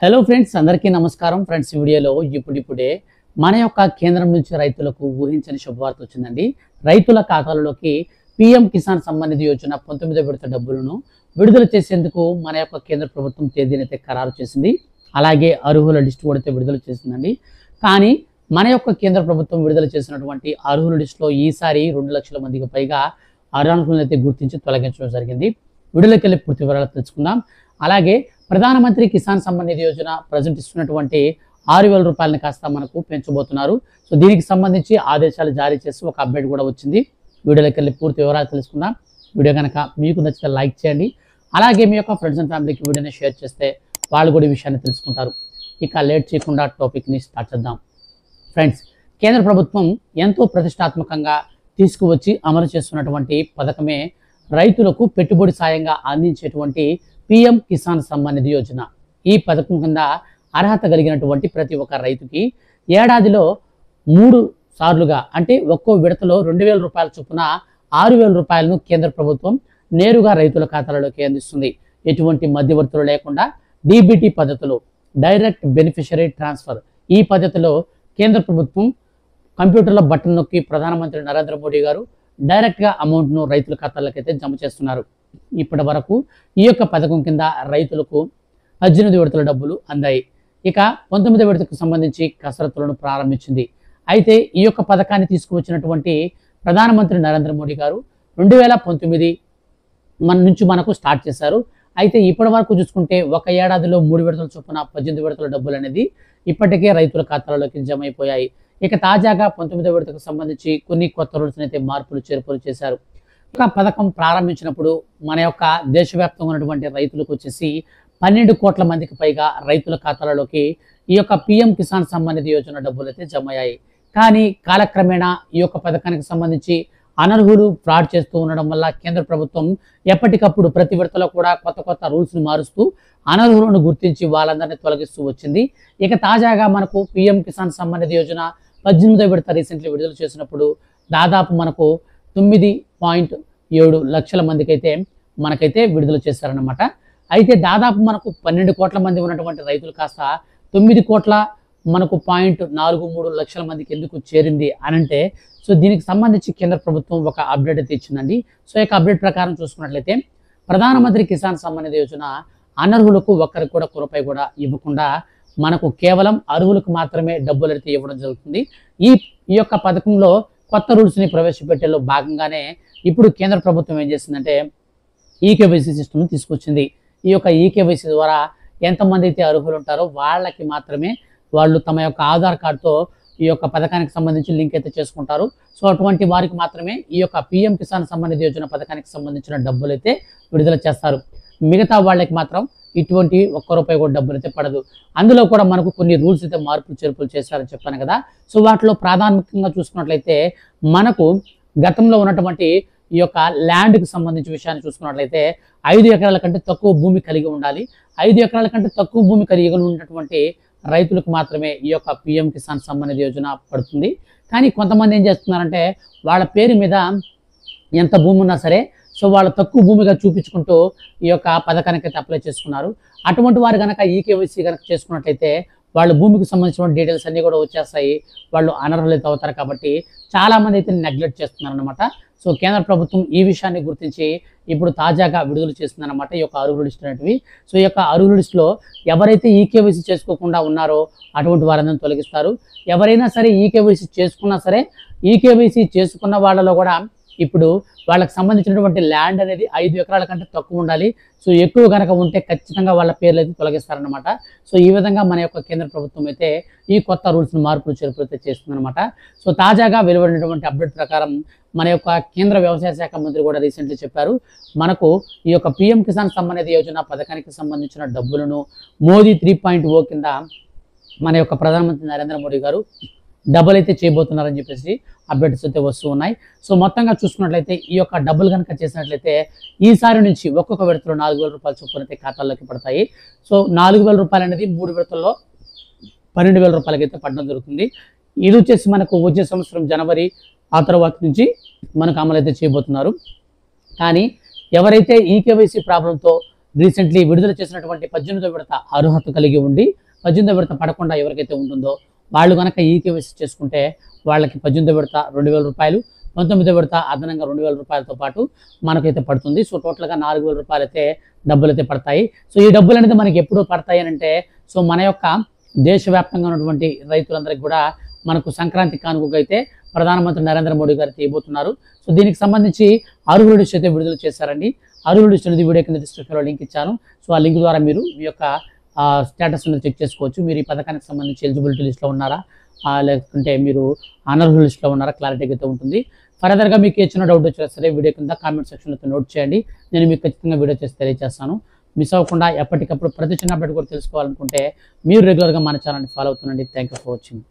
Hello friends, అందరికీ నమస్కారం. Friends, ఈ వీడియోలో ఇప్పుడిప్పుడే మన యొక్క కేంద్రం నుంచి రైతులకు ఊహించని శుభవార్త వచ్చిందండి. రైతుల ఖాతాలలోకి పీఎం కిసాన్ సమ్మాన్ నిధి యోజన 19వ విడత డబ్బులను విడుదల చేసేందుకు మన యొక్క కేంద్ర ప్రభుత్వం తేదీని అయితే ఖరారు చేసింది. అలాగే అర్హుల లిస్టు కూడా అయితే విడుదల చేసిందండి. కానీ మన యొక్క కేంద్ర ప్రభుత్వం విడుదల చేసినటువంటి అర్హుల లిస్టులో ఈసారి 2 లక్షల మందికి పైగా అర్హులను అయితే గుర్తించి తొలగించడం జరిగింది. వీడియోలోకి పూర్తి వివరాలు తెలుసుకుందాం. అలాగే ప్రధానమంత్రి కిసాన్ సమ్మాన్ నిధి యోజన ప్రజెంట్ ఇస్తున్నటువంటి 6,000 రూపాయలని కాస్త మనకు పెంచబోతున్నారు. సో దీనికి సంబంధించి ఆదేశాలు జారీ చేసి ఒక అప్డేట్ కూడా వచ్చింది. వీడియోలోకి వెళ్ళి పూర్తి వివరాలు తెలుసుకుందాం. వీడియో కనుక మీకు నచ్చితే లైక్ చేయండి. అలాగే మీ యొక్క ఫ్రెండ్స్ అండ్ ఫ్యామిలీకి వీడియోని షేర్ చేస్తే వాళ్ళు కూడా ఈ విషయాన్ని తెలుసుకుంటారు. ఇక లేట్ చేయకుండా టాపిక్ని స్టార్ట్ చేద్దాం. ఫ్రెండ్స్, కేంద్ర ప్రభుత్వం ఎంతో ప్రతిష్టాత్మకంగా తీసుకువచ్చి అమలు చేస్తున్నటువంటి పథకమే రైతులకు పెట్టుబడి సాయంగా అందించేటువంటి పీఎం కిసాన్ సమ్మాన్ నిధి యోజన. ఈ పథకం కింద అర్హత కలిగినటువంటి ప్రతి ఒక్క రైతుకి ఏడాదిలో 3 సార్లుగా అంటే ఒక్కో విడతలో 2,000 రూపాయల చొప్పున 6,000 రూపాయలను కేంద్ర ప్రభుత్వం నేరుగా రైతుల ఖాతాలలోకి అందిస్తుంది. ఎటువంటి మధ్యవర్తులు లేకుండా డీబీటీ పద్ధతిలో డైరెక్ట్ బెనిఫిషరీ ట్రాన్స్ఫర్. ఈ పద్ధతిలో కేంద్ర ప్రభుత్వం కంప్యూటర్ల బటన్ నొక్కి ప్రధానమంత్రి నరేంద్ర మోడీ గారు డైరెక్ట్గా అమౌంట్ను రైతుల ఖాతాలకు అయితే జమ చేస్తున్నారు. ఇప్పటి వరకు ఈ యొక్క పథకం కింద రైతులకు 18 విడతల డబ్బులు అందాయి. ఇక 19వ విడతకు సంబంధించి కసరత్తులను ప్రారంభించింది. అయితే ఈ యొక్క పథకాన్ని తీసుకువచ్చినటువంటి ప్రధానమంత్రి నరేంద్ర మోడీ గారు 2019 నుంచి మనకు స్టార్ట్ చేశారు. అయితే ఇప్పటి వరకు చూసుకుంటే ఒక ఏడాదిలో 3 విడతల చొప్పున 18 విడతల డబ్బులు అనేది ఇప్పటికే రైతుల ఖాతాలలోకి జమ అయిపోయాయి. ఇక తాజాగా 19వ విడతకు సంబంధించి కొన్ని కొత్త రూల్స్ అయితే మార్పులు చేర్పులు చేశారు. ఒక పథకం ప్రారంభించినప్పుడు మన యొక్క దేశవ్యాప్తంగా ఉన్నటువంటి రైతులకు వచ్చేసి 12 కోట్ల మందికి పైగా రైతుల ఖాతాలలోకి ఈ యొక్క పీఎం కిసాన్ సమ్మాన్ నిధి యోజన డబ్బులు అయితే జమ అయ్యాయి. కానీ కాలక్రమేణా ఈ యొక్క పథకానికి సంబంధించి అనర్హులు ఫ్రాడ్ చేస్తూ ఉండడం వల్ల కేంద్ర ప్రభుత్వం ఎప్పటికప్పుడు ప్రతి విడతలో కూడా కొత్త కొత్త రూల్స్ని మారుస్తూ అనర్హులను గుర్తించి వాళ్ళందరినీ తొలగిస్తూ వచ్చింది. ఇక తాజాగా మనకు పీఎం కిసాన్ సమ్మాన్ నిధి యోజన 18వ విడత రీసెంట్లీ విడుదల చేసినప్పుడు దాదాపు మనకు 9.7 లక్షల మందికి అయితే మనకైతే విడుదల చేశారనమాట. అయితే దాదాపు మనకు 12 కోట్ల మంది ఉన్నటువంటి రైతులు కాస్త 9 కోట్ల మనకు 0.43 లక్షల మందికి ఎందుకు చేరింది అనంటే, సో దీనికి సంబంధించి కేంద్ర ప్రభుత్వం ఒక అప్డేట్ అయితే ఇచ్చిందండి. సో ఈ అప్డేట్ ప్రకారం చూసుకున్నట్లయితే ప్రధానమంత్రి కిసాన్ సమ్మాన్ నిధి యోజన అనర్హులకు ఒక్కరికి కూడా రూపాయి కూడా ఇవ్వకుండా మనకు కేవలం అర్హులకు మాత్రమే డబ్బులు అయితే ఇవ్వడం జరుగుతుంది. ఈ యొక్క పథకంలో కొత్త రూల్స్ని ప్రవేశపెట్టేలో భాగంగానే ఇప్పుడు కేంద్ర ప్రభుత్వం ఏం చేసిందంటే ఈకేవైసీ సిస్టమ్ని తీసుకొచ్చింది. ఈ యొక్క ఈకేవైసీ ద్వారా ఎంతమంది అయితే అర్హులు ఉంటారో వాళ్ళకి మాత్రమే వాళ్ళు తమ యొక్క ఆధార్ కార్డుతో ఈ యొక్క పథకానికి సంబంధించి లింక్ అయితే చేసుకుంటారు. సో అటువంటి వారికి మాత్రమే ఈ యొక్క పీఎం కిసాన్ సమ్మాన్ నిధి యోజన పథకానికి సంబంధించిన డబ్బులు అయితే విడుదల చేస్తారు. మిగతా వాళ్ళకి మాత్రం ఇటువంటి రూపాయి కూడా డబ్బులు అయితే పడదు. అందులో కూడా మనకు కొన్ని రూల్స్ అయితే మార్పులు చేర్పులు చేశారని చెప్పాను కదా. సో వాటిలో ప్రాథమికంగా చూసుకున్నట్లయితే మనకు గతంలో ఉన్నటువంటి ఈ యొక్క ల్యాండ్కి సంబంధించిన విషయాన్ని చూసుకున్నట్లయితే 5 ఎకరాల కంటే తక్కువ భూమి కలిగి ఉండాలి. 5 ఎకరాల కంటే తక్కువ భూమి కలిగి ఉన్నటువంటి రైతులకు మాత్రమే ఈ యొక్క పీఎం కిసాన్ సమ్మాన్ నిధి యోజన పడుతుంది. కానీ కొంతమంది ఏం చేస్తున్నారంటే వాళ్ళ పేరు మీద ఎంత భూమి ఉన్నా సరే సో వాళ్ళు తక్కువ భూమిగా చూపించుకుంటూ ఈ యొక్క పథకానికి అయితే అప్లై చేసుకున్నారు. అటువంటి వారు కనుక ఈకేవైసీ కనుక చేసుకున్నట్లయితే వాళ్ళ భూమికి సంబంధించిన డీటెయిల్స్ అన్నీ కూడా వచ్చేస్తాయి. వాళ్ళు అనర్హులైతే అవుతారు. కాబట్టి చాలామంది అయితే నెగ్లెక్ట్ చేస్తున్నారు అనమాట. సో కేంద్ర ప్రభుత్వం ఈ విషయాన్ని గుర్తించి ఇప్పుడు తాజాగా విడుదల చేస్తుందన్నమాట ఈ యొక్క అర్హుల లిస్ట్ అనేటివి. సో ఈ యొక్క అర్హుల లిస్టులో ఎవరైతే ఈకేవైసీ చేసుకోకుండా ఉన్నారో అటువంటి వారందరిని తొలగిస్తారు. ఎవరైనా సరే ఈకేవైసీ చేసుకున్నా సరే ఈకేవైసీ చేసుకున్న వాళ్ళలో కూడా ఇప్పుడు వాళ్ళకి సంబంధించినటువంటి ల్యాండ్ అనేది 5 ఎకరాల కంటే తక్కువ ఉండాలి. సో ఎక్కువ కనుక ఉంటే ఖచ్చితంగా వాళ్ళ పేర్లు అయితే తొలగిస్తారనమాట. సో ఈ విధంగా మన యొక్క కేంద్ర ప్రభుత్వం అయితే ఈ కొత్త రూల్స్ని మార్పులు చేర్పులు అయితే చేస్తుందన్నమాట. సో తాజాగా వెలువడినటువంటి అప్డేట్ ప్రకారం మన యొక్క కేంద్ర వ్యవసాయ శాఖ మంత్రి కూడా రీసెంట్లీ చెప్పారు, మనకు ఈ యొక్క పీఎం కిసాన్ సమ్మాన్ నిధి యోజన పథకానికి సంబంధించిన డబ్బులను మోదీ 3.0 కింద మన యొక్క ప్రధానమంత్రి నరేంద్ర మోడీ గారు డబ్బులు అయితే చేయబోతున్నారని చెప్పేసి అప్డేట్స్ అయితే వస్తూ ఉన్నాయి. సో మొత్తంగా చూసుకున్నట్లయితే ఈ యొక్క డబ్బులు కనుక చేసినట్లయితే ఈసారి నుంచి ఒక్కొక్క విడతలో 4,000 రూపాయల చొప్పున అయితే ఖాతాల్లోకి పడతాయి. సో 4,000 రూపాయలు అనేది 3 విడతల్లో 12,000 రూపాయలకి అయితే పడడం జరుగుతుంది. ఇది వచ్చేసి మనకు వచ్చే సంవత్సరం జనవరి ఆ తర్వాత నుంచి మనకు అమలు అయితే చేయబోతున్నారు. కానీ ఎవరైతే ఈకేవైసీ ప్రాబ్లంతో రీసెంట్లీ విడుదల చేసినటువంటి 18వ విడత అర్హత కలిగి ఉండి 18వ విడత పడకుండా ఎవరికైతే ఉంటుందో వాళ్ళు కనుక ఈకేవైసీ చేసుకుంటే వాళ్ళకి 18వ విడత 2,000 రూపాయలు, 19వ విడత అదనంగా 2,000 రూపాయలతో పాటు మనకైతే పడుతుంది. సో టోటల్గా 4,000 రూపాయలు అయితే డబ్బులు అయితే పడతాయి. సో ఈ డబ్బులు అనేది మనకి ఎప్పుడు పడతాయి అని అంటే, సో మన యొక్క దేశవ్యాప్తంగా ఉన్నటువంటి రైతులందరికీ కూడా మనకు సంక్రాంతి కానుకగా అయితే ప్రధానమంత్రి నరేంద్ర మోడీ గారు తీయబోతున్నారు. సో దీనికి సంబంధించి అర్హుల లిస్ట్ అయితే విడుదల చేశారండి. అర్హుల లిస్ట్ అనేది వీడియో కింద డిస్క్రిప్షన్లో లింక్ ఇచ్చాను. సో ఆ లింక్ ద్వారా మీరు మీ యొక్క స్టేటస్ అనేది చెక్ చేసుకోవచ్చు. మీరు ఈ పథకానికి సంబంధించి ఎలిజిబిలిటీ లిస్ట్లో ఉన్నారా, లేకుంటే మీరు అనర్హుల లిస్ట్లో ఉన్నారా, క్లారిటీ అయితే ఉంటుంది. ఫర్దర్గా మీకు ఏదైనా డౌట్ వచ్చినా సరే వీడియో కింద కామెంట్ సెక్షన్లో నోట్ చేయండి. నేను మీకు ఖచ్చితంగా వీడియో చేసి తెలియజేస్తాను. మిస్ అవ్వకుండా ఎప్పటికప్పుడు ప్రతి చిన్న అప్డేట్ కూడా తెలుసుకోవాలనుకుంటే మీరు రెగ్యులర్గా మన ఛానల్ని ఫాలో అవుతుండండి. Thank you for watching.